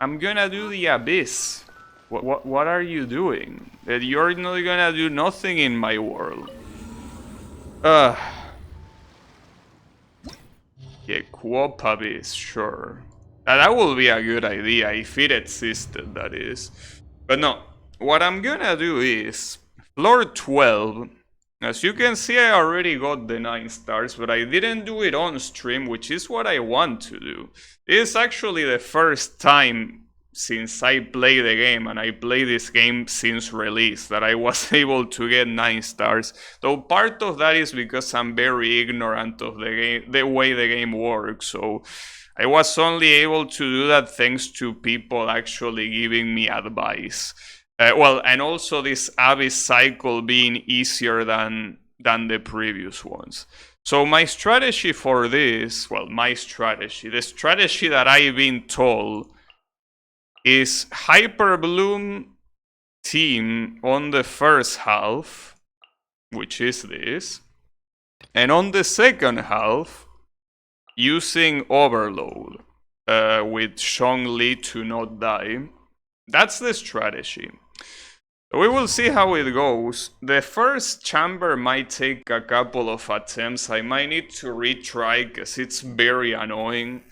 I'm gonna do the Abyss. What are you doing? You're not gonna do nothing in my world. Yeah, Co-op Abyss, sure. That will be a good idea if it existed, that is. But no, what I'm gonna do is floor 12. As you can see, I already got the 9 stars, but I didn't do it on stream, which is what I want to do. It's actually the first time since I play the game, and I play this game since release, that I was able to get 9 stars. Though part of that is because I'm very ignorant of the game, the way the game works, so I was only able to do that thanks to people actually giving me advice. Well, and also this Abyss cycle being easier than the previous ones. So my strategy for this, well, the strategy that I've been told is Hyper Bloom team on the first half, which is this, and on the second half, using Overload with Zhongli to not die. That's the strategy. We will see how it goes. The first chamber might take a couple of attempts. I might need to retry because it's very annoying.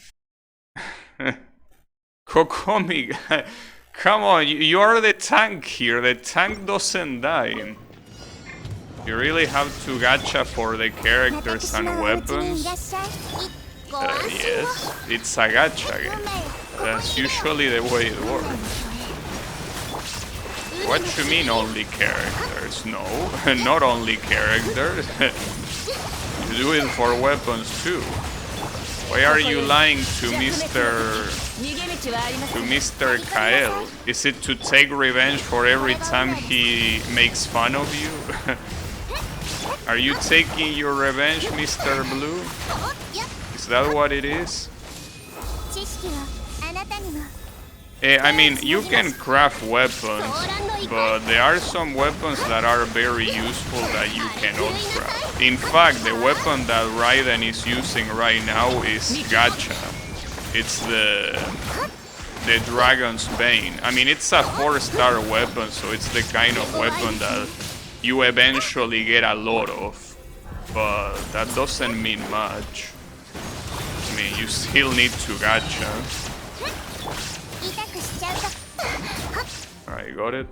Kokomi, come on, you are the tank here. The tank doesn't die. You really have to gacha for the characters and weapons. Yes, it's a gacha game. That's usually the way it works. What you mean only characters? No, not only characters. You do it for weapons too. Why are you lying to Mr. Kael? Is it to take revenge for every time he makes fun of you? Are you taking your revenge, Mr. Blue? Is that what it is? I mean, you can craft weapons, but there are some weapons that are very useful that you cannot craft. In fact, the weapon that Raiden is using right now is Gacha. It's the Dragon's Bane. I mean, it's a 4-star weapon, so it's the kind of weapon that you eventually get a lot of. But that doesn't mean much. I mean, you still need to Gacha. Alright, got it.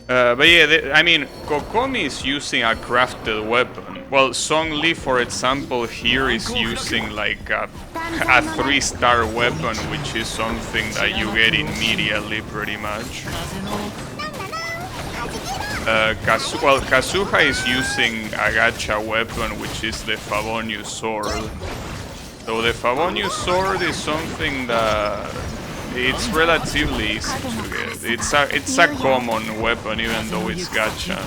But yeah, I mean, Kokomi is using a crafted weapon. Well, Zhongli, for example, here is using like a 3-star weapon, which is something that you get immediately, pretty much. Kazuha is using a gacha weapon, which is the Favonius sword. So the Favonius sword is something that it's relatively easy to get. It's a common weapon, even though it's gacha.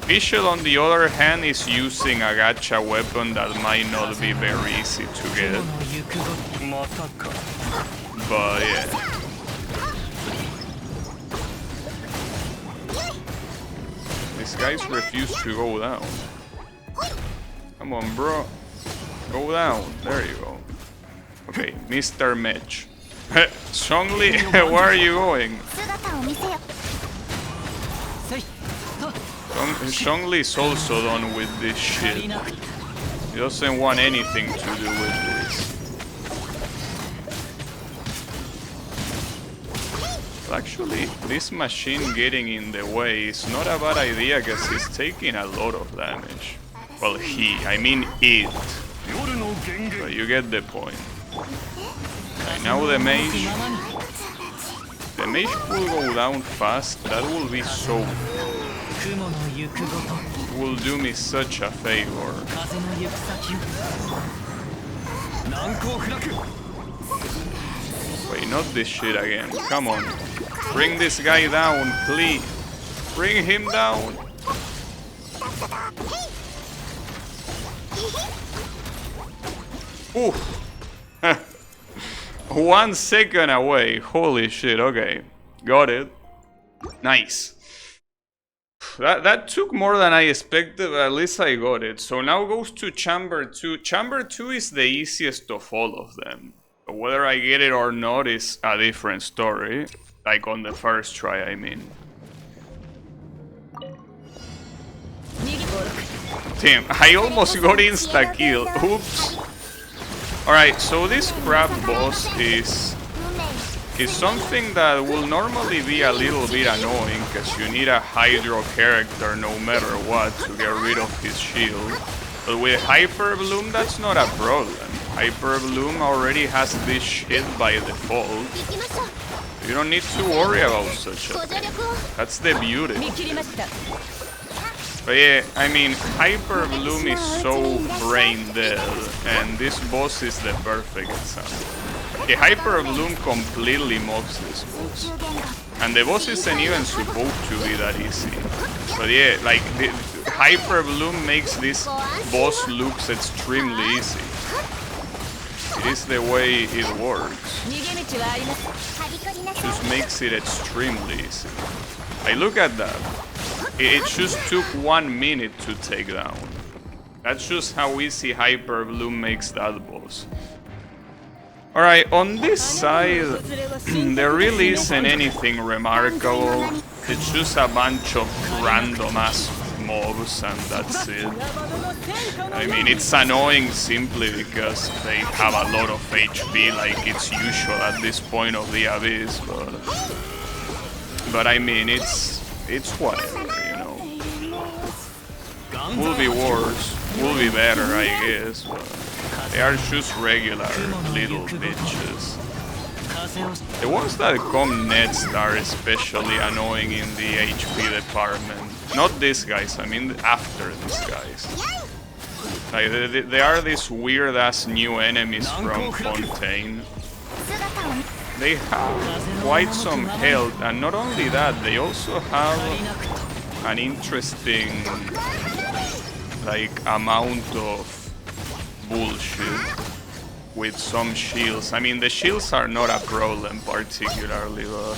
Fischl, on the other hand, is using a gacha weapon that might not be very easy to get. But yeah. These guys refuse to go down. Come on, bro. Go down. There you go. Okay, Mr. Mech. Zhongli, where are you going? Zhongli is also done with this shit. He doesn't want anything to do with this. Actually, this machine getting in the way is not a bad idea because he's taking a lot of damage. Well, I mean it. But you get the point. Okay, now the mage. The mage will go down fast. That will be so cool. It will do me such a favor. Wait, not this shit again. Come on. Bring this guy down, please. Bring him down. Ooh. 1 second away. Holy shit, okay. Got it. Nice. That took more than I expected, but at least I got it. So now goes to Chamber 2. Chamber 2 is the easiest of all of them. But whether I get it or not is a different story. Like on the first try, I mean. Damn, I almost got insta-kill. Oops. Alright, so this crab boss is something that will normally be a little bit annoying, because you need a Hydro character no matter what to get rid of his shield. But with Hyper Bloom, that's not a problem. Hyper Bloom already has this shit by default. You don't need to worry about such a thing. That's the beauty. But yeah, I mean, Hyper Bloom is so brain dead, and this boss is the perfect example. Okay, Hyper Bloom completely mocks this boss. And the boss isn't even supposed to be that easy. But yeah, like, the Hyper Bloom makes this boss looks extremely easy. It is the way it works. Just makes it extremely easy. Like, look at that. It just took 1 minute to take down. That's just how easy Hyper Bloom makes that boss. Alright, on this side, there really isn't anything remarkable. It's just a bunch of random ass mobs and that's it. I mean, it's annoying simply because they have a lot of HP like it's usual at this point of the Abyss, but I mean, it's whatever, you know. Will be worse, will be better, I guess, but they are just regular little bitches. The ones that come next are especially annoying in the HP department. Not these guys, I mean after these guys. Like, they are these weird ass new enemies from Fontaine. They have quite some health, and not only that, they also have an interesting like amount of bullshit with some shields. I mean, the shields are not a problem particularly, but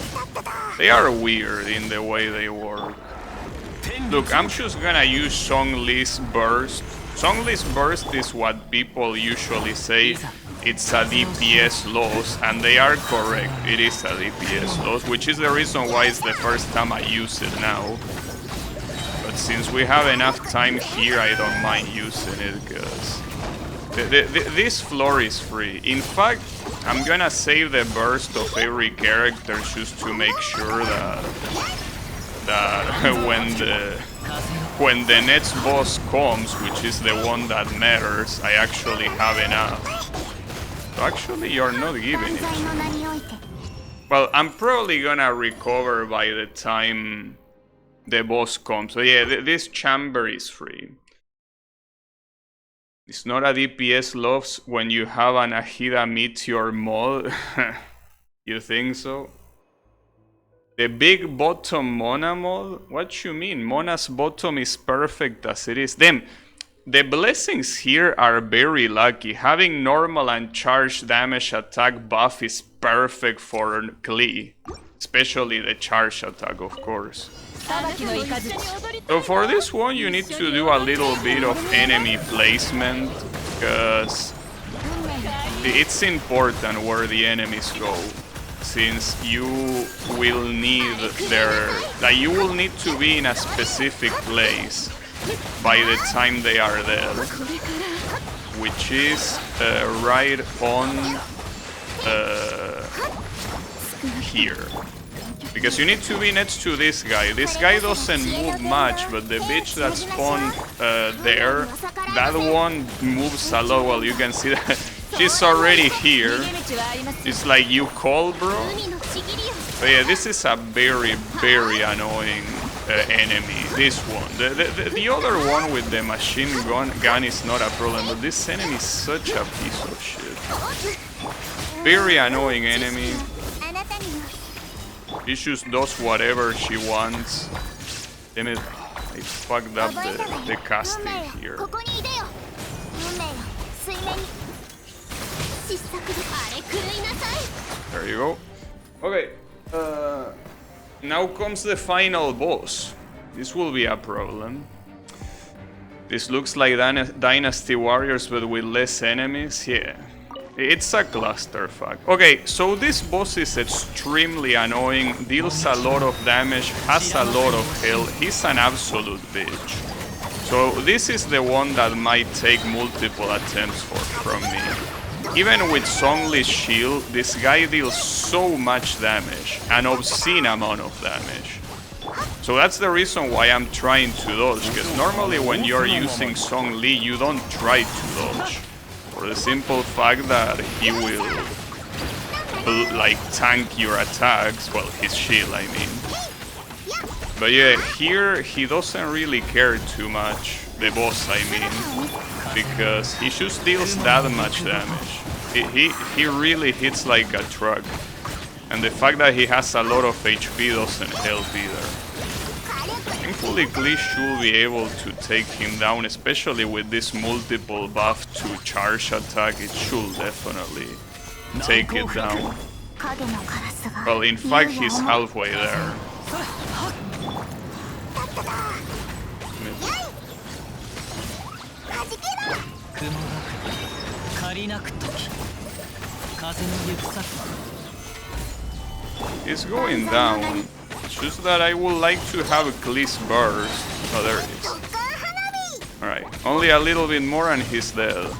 they are weird in the way they work. Look, I'm just gonna use Zhongli's burst. Zhongli's burst is what people usually say. It's a DPS loss, and they are correct. It is a DPS loss, which is the reason why it's the first time I use it now. But since we have enough time here, I don't mind using it, because this floor is free. In fact, I'm gonna save the burst of every character just to make sure that when the next boss comes, which is the one that matters, I actually have enough. So actually, you're not giving it to me. Well, I'm probably gonna recover by the time the boss comes. So yeah, this chamber is free. It's not a DPS loss when you have an Ahida Meteor mod. You think so? The big bottom Mona mod? What you mean? Mona's bottom is perfect as it is. Damn, the blessings here are very lucky. Having normal and charged damage attack buff is perfect for Klee. Especially the charge attack, of course. So for this one, you need to do a little bit of enemy placement, because it's important where the enemies go. Since you will need you will need to be in a specific place by the time they are there, which is right on here. Because you need to be next to this guy. This guy doesn't move much, but the bitch that spawned there, that one moves a lot. Well, you can see that she's already here. It's like, you call, bro? But yeah, this is a very, very annoying enemy. This one. The other one with the machine gun is not a problem, but this enemy is such a piece of shit. Very annoying enemy. She just does whatever she wants. Damn it, I fucked up the casting here. There you go. Okay, now comes the final boss. This will be a problem. This looks like Dynasty Warriors, but with less enemies. Yeah, It's a clusterfuck. Okay, so this boss is extremely annoying, deals a lot of damage, has a lot of health, he's an absolute bitch. So this is the one that might take multiple attempts from me. Even with Songli's shield, this guy deals so much damage, an obscene amount of damage. So that's the reason why I'm trying to dodge, because normally when you're using Zhongli, you don't try to dodge. For the simple fact that he will, like, tank your attacks, well, his shield, I mean. But yeah, here he doesn't really care too much, the boss, I mean, because he just deals that much damage. He really hits like a truck. And the fact that he has a lot of HP doesn't help either. Thankfully, Klee should be able to take him down, especially with this multiple buff to charge attack. It should definitely take it down. Well, in fact, he's halfway there. It's going down. It's just that I would like to have a Klee's burst. Oh, there it is. Alright, only a little bit more and he's dead.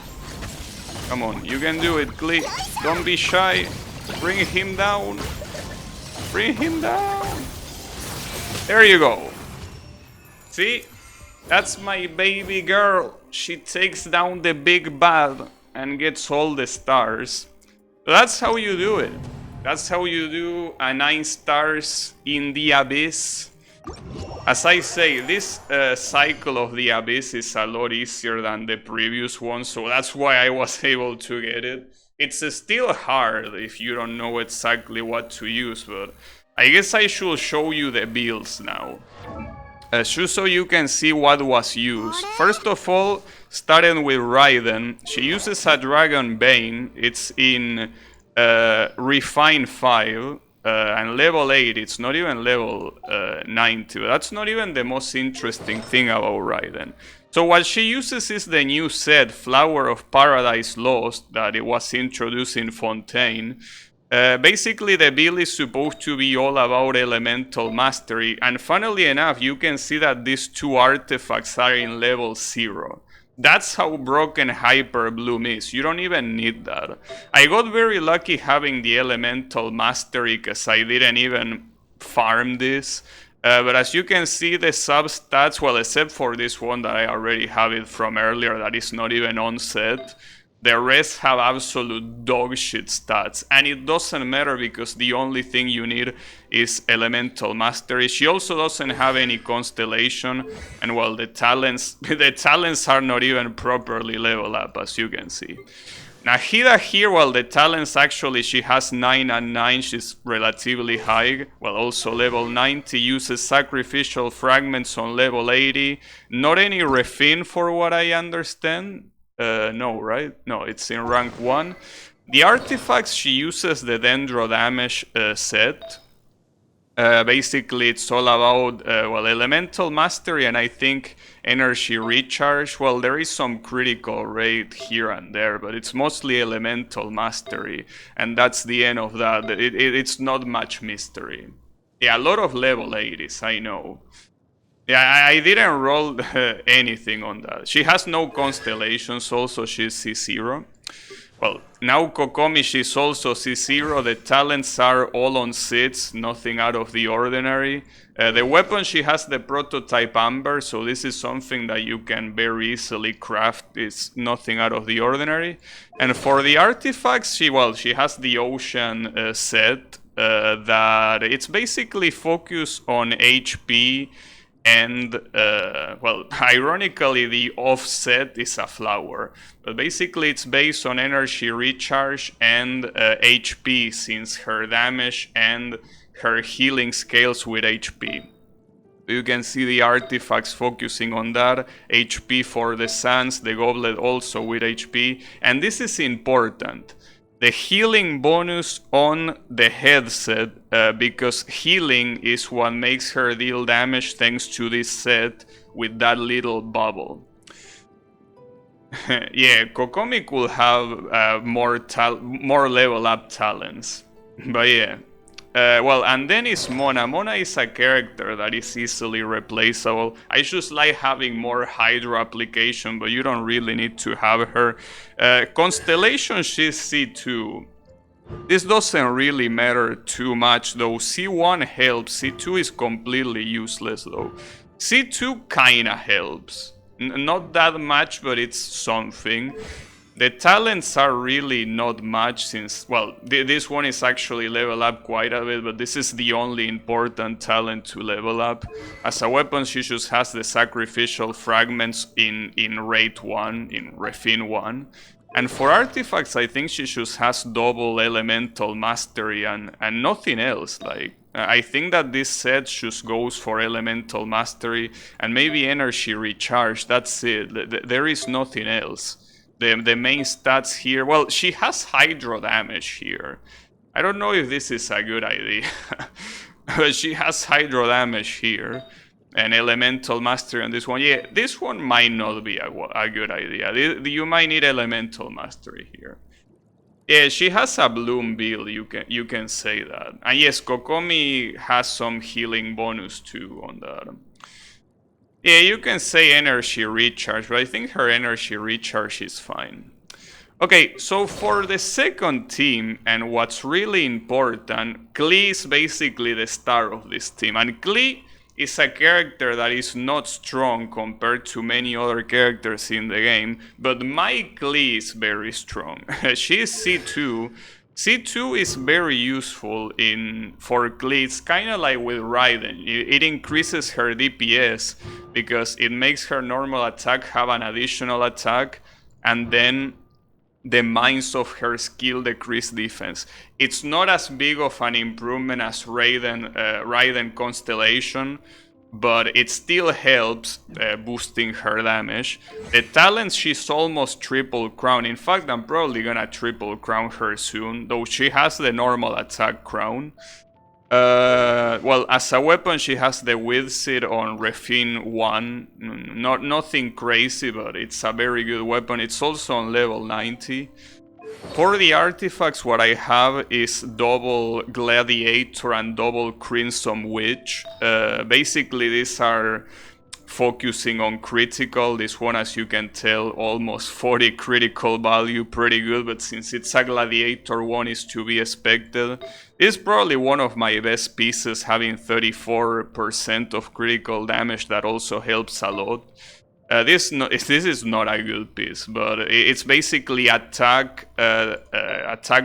Come on, you can do it, Klee. Don't be shy. Bring him down. Bring him down. There you go. See? That's my baby girl. She takes down the big bad and gets all the stars. So that's how you do it. That's how you do a 9 stars in the Abyss. As I say, this cycle of the Abyss is a lot easier than the previous one, so that's why I was able to get it. It's still hard if you don't know exactly what to use, but I guess I should show you the builds now. Just so you can see what was used. First of all, starting with Raiden, she uses a Dragon Bane. It's in Refine 5 and level 8. It's not even level 90. That's not even the most interesting thing about Raiden. So what she uses is the new set, Flower of Paradise Lost, that it was introduced in Fontaine. Basically, the build is supposed to be all about elemental mastery, and funnily enough, you can see that these two artifacts are in level 0. That's how broken Hyper Bloom is. You don't even need that. I got very lucky having the elemental mastery because I didn't even farm this. But as you can see, the substats, well, except for this one that I already have it from earlier that is not even on set, the rest have absolute dog shit stats, and it doesn't matter because the only thing you need is elemental mastery. She also doesn't have any constellation, and well, the talents are not even properly leveled up, as you can see. Nahida here, well, the talents actually, she has 9 and 9, she's relatively high. Well, also level 90, uses sacrificial fragments on level 80. Not any refin for what I understand. No, right? No, it's in rank 1. The artifacts, she uses the Dendro damage set. Basically, it's all about, well, elemental mastery and I think energy recharge. Well, there is some critical rate here and there, but it's mostly elemental mastery. And that's the end of that. It's not much mystery. Yeah, a lot of level 80s, I know. Yeah, I didn't roll anything on that. She has no constellations, also she's C0. Well, now Kokomi, she's also C0. The talents are all on 6, nothing out of the ordinary. The weapon, she has the prototype Amber, so this is something that you can very easily craft. It's nothing out of the ordinary. And for the artifacts, she has the Ocean set that it's basically focused on HP. And, well, ironically, the offset is a flower. But basically, it's based on energy recharge and HP, since her damage and her healing scales with HP. You can see the artifacts focusing on that. HP for the Sands, the Goblet also with HP. And this is important. The healing bonus on the headset, because healing is what makes her deal damage thanks to this set with that little bubble. Yeah, Kokomi could have more level up talents, but yeah. Well, and then is Mona. Mona is a character that is easily replaceable. I just like having more Hydro application, but you don't really need to have her. Constellation, she's C2. This doesn't really matter too much though. C1 helps, C2 is completely useless though. C2 kinda helps. Not that much, but it's something. The talents are really not much since, well, this one is actually level up quite a bit, but this is the only important talent to level up. As a weapon, she just has the sacrificial fragments in rate 1, in refin 1. And for artifacts, I think she just has double elemental mastery and nothing else. Like, I think that this set just goes for elemental mastery and maybe energy recharge. That's it. There is nothing else. The main stats here, well, she has hydro damage here. I don't know if this is a good idea. But she has hydro damage here. And elemental mastery on this one. Yeah, this one might not be a good idea. You might need elemental mastery here. Yeah, she has a bloom build, you can say that. And yes, Kokomi has some healing bonus too on that. Yeah, you can say energy recharge, but I think her energy recharge is fine. Okay, so for the second team, and what's really important, Klee is basically the star of this team. And Klee is a character that is not strong compared to many other characters in the game, but my Klee is very strong. She is C2. C2 is very useful for Klee. It's kind of like with Raiden. It increases her DPS because it makes her normal attack have an additional attack, and then the mines of her skill decrease defense. It's not as big of an improvement as Raiden Constellation, but it still helps boosting her damage. The talents, she's almost triple crown. In fact, I'm probably gonna triple crown her soon, though she has the normal attack crown. Well, as a weapon, she has the Withsit on Refin 1. Nothing crazy, but it's a very good weapon. It's also on level 90. For the artifacts, what I have is double Gladiator and double Crimson Witch. Basically, these are focusing on critical. This one, as you can tell, almost 40 critical value, pretty good, but since it's a Gladiator one, is to be expected. It's probably one of my best pieces, having 34% of critical damage. That also helps a lot. This is not a good piece, but it's basically attack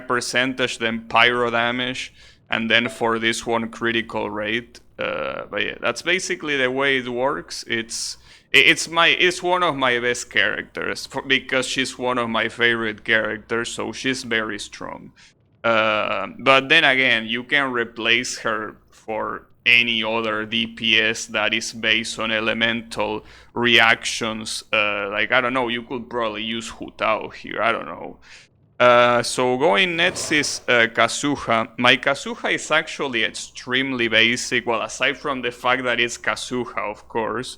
percentage, then pyro damage, and then for this one critical rate. But yeah, that's basically the way it works. It's one of my best characters because she's one of my favorite characters, so she's very strong. But then again, you can replace her for any other DPS that is based on elemental reactions. Like, I don't know, you could probably use Hutao here, I don't know. So going next is Kazuha. My Kazuha is actually extremely basic, well, aside from the fact that it's Kazuha, of course.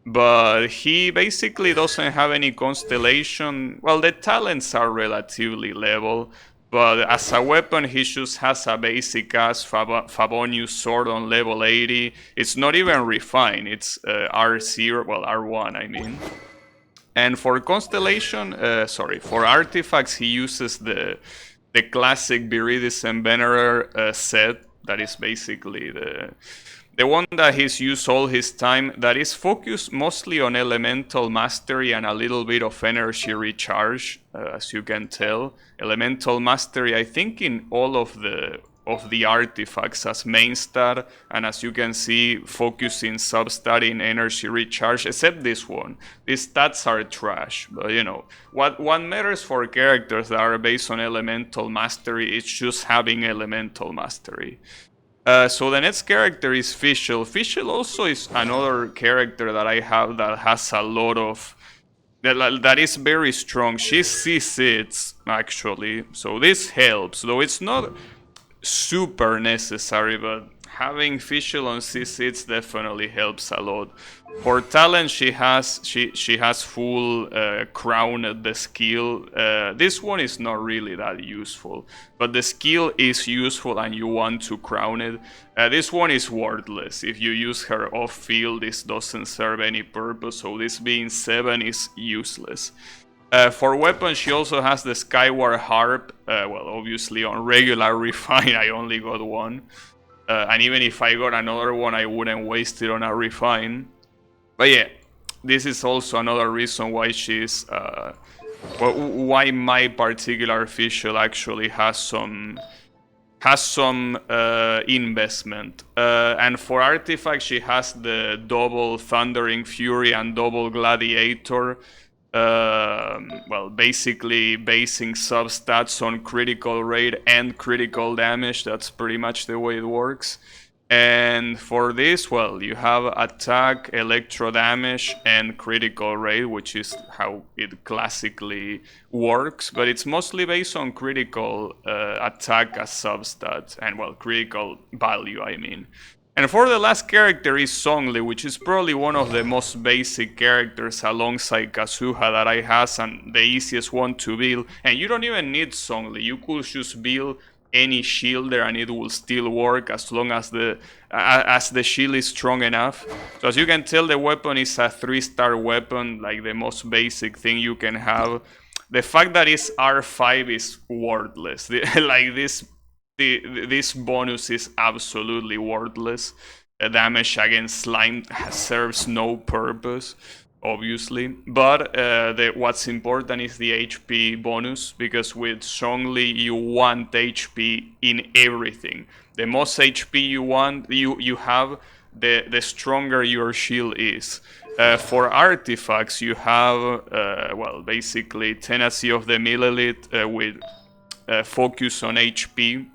But he basically doesn't have any constellation. Well, the talents are relatively level, but as a weapon, he just has a basic ass Favonius sword on level 80. It's not even refined, it's R0, well, R1, I mean. And for constellation, for artifacts, he uses the classic Viridescent Venerer set. That is basically the one that he's used all his time, that is focused mostly on elemental mastery and a little bit of energy recharge, as you can tell. Elemental mastery, I think, in all of the artifacts as main stat, and as you can see, focusing substat in energy recharge, except this one. These stats are trash, but you know, what matters for characters that are based on elemental mastery is just having elemental mastery. So the next character is Fischl. Fischl also is another character that I have that has a lot of... that is very strong. She's C6, actually, so this helps, though it's not super necessary, but having Fischl on C6 definitely helps a lot. For talent, she has full crown at the skill. This one is not really that useful, but the skill is useful and you want to crown it. This one is worthless. If you use her off field, this doesn't serve any purpose, so this being 7 is useless. For weapons, she also has the Skyward Harp. Well, obviously on regular refine I only got one. And even if I got another one, I wouldn't waste it on a refine. But yeah, this is also another reason why she's... why my particular Fischl actually has some investment. And for artifact, she has the double Thundering Fury and double Gladiator. Well, basically basing substats on critical rate and critical damage. That's pretty much the way it works. And for this, well, you have attack, electro damage, and critical rate, which is how it classically works. But it's mostly based on critical attack as substats, and well, critical value, I mean. And for the last character is Zhongli, which is probably one of the most basic characters alongside Kazuha that I has, and the easiest one to build. And you don't even need Zhongli, you could just build any shield there and it will still work as long as the shield is strong enough. So as you can tell, the weapon is a 3-star weapon, like the most basic thing you can have. The fact that it's R5 is worthless. Like this bonus is absolutely worthless. Damage against slime serves no purpose, obviously. But what's important is the HP bonus, because with Zhongli you want HP in everything. The most HP you want, you have, the stronger your shield is. For artifacts, you have, well, basically Tenacity of the Millelith with focus on HP.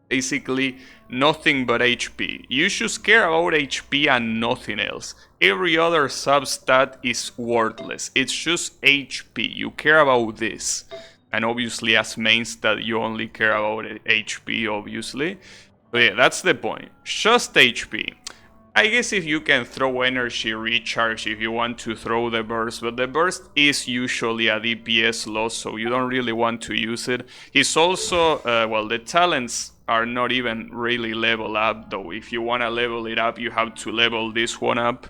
Basically, nothing but HP. You should care about HP and nothing else. Every other substat is worthless. It's just HP. You care about this. And obviously, as main stat, you only care about HP, obviously. But yeah, that's the point. Just HP. I guess if you can throw energy recharge if you want to throw the burst, but the burst is usually a DPS loss, so you don't really want to use it. He's also, well, the talents are not even really level up, though. If you want to level it up, you have to level this one up.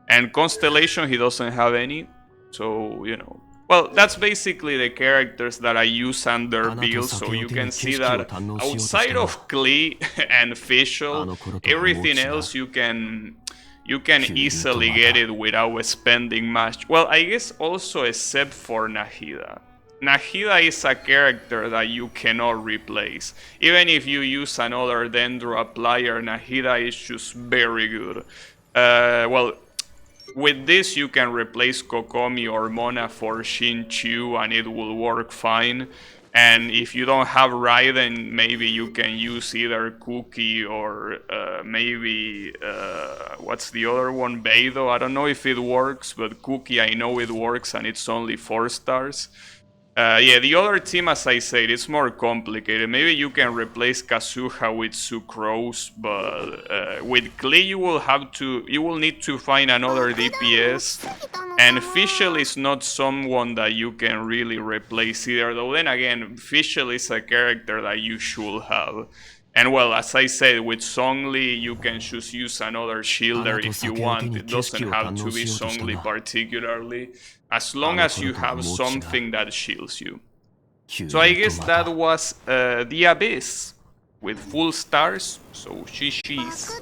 And Constellation, he doesn't have any, so, you know. Well, that's basically the characters that I use under build, so you can see that outside of Klee and Fischl, everything else you can easily get it without spending much. Well, I guess also except for Nahida. Nahida is a character that you cannot replace. Even if you use another Dendro applier, Nahida is just very good. Well, with this you can replace Kokomi or Mona for Shin-Chu and it will work fine. And if you don't have Raiden, maybe you can use either Cookie or maybe, what's the other one? Beidou. I don't know if it works, but Cookie I know it works and it's only 4 stars. Yeah, the other team, as I said, it's more complicated. Maybe you can replace Kazuha with Sucrose, but with Klee you will need to find another DPS. And Fischl is not someone that you can really replace either, though then again, Fischl is a character that you should have. And well, as I said, with Zhongli, you can just use another shielder if you want. It doesn't have to be Zhongli particularly, as long as you have something that shields you. So I guess that was the Abyss, with full stars, so GG's.